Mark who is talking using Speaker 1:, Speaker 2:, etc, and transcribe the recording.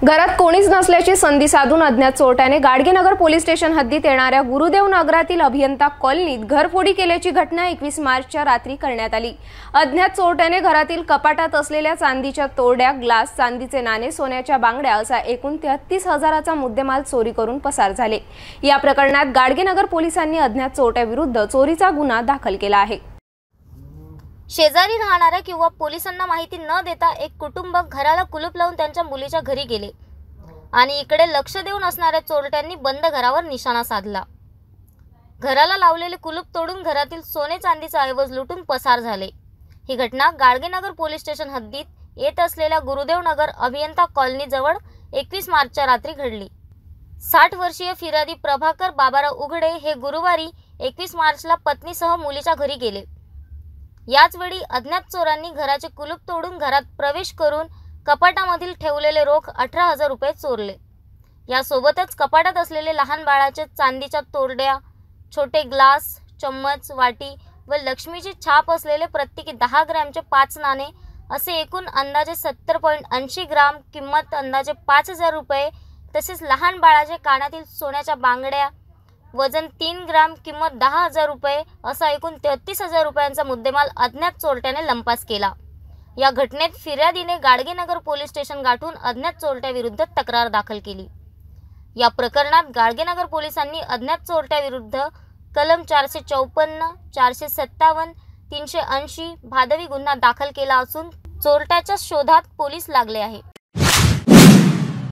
Speaker 1: घरात कोणीच नसल्याची संधी साधून अज्ञात चोरट्याने गाडगेनगर पोलीस स्टेशन हद्दीत येणाऱ्या गुरुदेव नगरातील अभियंता कॉलनीत घरफोडी केल्याची घटना 21 मार्चच्या रात्री करण्यात आली। अज्ञात चोरट्याने घरातील कपाटात असलेल्या चांदीच्या तोरड्या, ग्लास, चांदीचे नाणे, सोन्याच्या बांगड्या असा एकूण 33,000चा मुद्देमाल चोरी करून पसार झाले। या प्रकरणात गाडगेनगर पोलिसांनी अज्ञात चोरट्याविरुद्ध चोरीचा गुन्हा दाखल केला आहे।
Speaker 2: शेजारी राहणाऱ्या किंवा पोलिसांना माहिती न देता एक कुटुंब घराला कुलूप लावून त्यांच्या मुलीच्या घरी गेले आणि इकडे लक्ष देऊन असणाऱ्या चोरट्यांनी बंद घरावर निशाणा साधला। घराला लावलेले कुलूप तोडून घरातील सोने चांदीचा ऐवज लुटून पसार झाले। ही घटना गाडगेनगर पोलीस स्टेशन हद्दीत येत असलेल्या गुरुदेव नगर अभियंता कॉलनी जवळ 21 मार्चच्या रात्री घडली। 60 वर्षीय फिर्यादी प्रभाकर बाबाराव उघडे हे गुरुवारी 21 मार्चला पत्नीसह मुलीच्या घरी गेले। याच वेळी अज्ञात चोरांनी घराचे कुलूप तोडून घरात प्रवेश करून कपाटामधील ठेवलेले रोख 18,000 रुपये चोरले। यासोबतच कपाटात असलेले लहान बाळाचे चांदीच्या तोरड्या, छोटे ग्लास, चम्मच, वाटी व लक्ष्मीची छाप असलेले प्रत्येकी 10 ग्रॅमचे 5 नाणे असे एकूण अंदाजे 70.80 ग्राम, किंमत अंदाजे 5,000 रुपये, तसेच लहान बाळाचे कानातील सोन्याच्या बांगड्या, वजन 3 ग्राम, किंमत 10,000 रुपये असा एकूण 33,000 रुपयांचा मुद्देमाल अज्ञात चोरट्याने लंपास केला। या घटनेत फिर्यादीने गाडगेनगर पोलीस स्टेशन गाठून अज्ञात चोरट्याविरुद्ध तक्रार दाखल केली। या प्रकरणात गाडगेनगर पोलिसांनी अज्ञात चोरट्याविरुद्ध कलम 454, 457, 380 भादवी गुन्हा दाखल केला असून चोरट्याच्या शोधात पोलीस लागले आहे।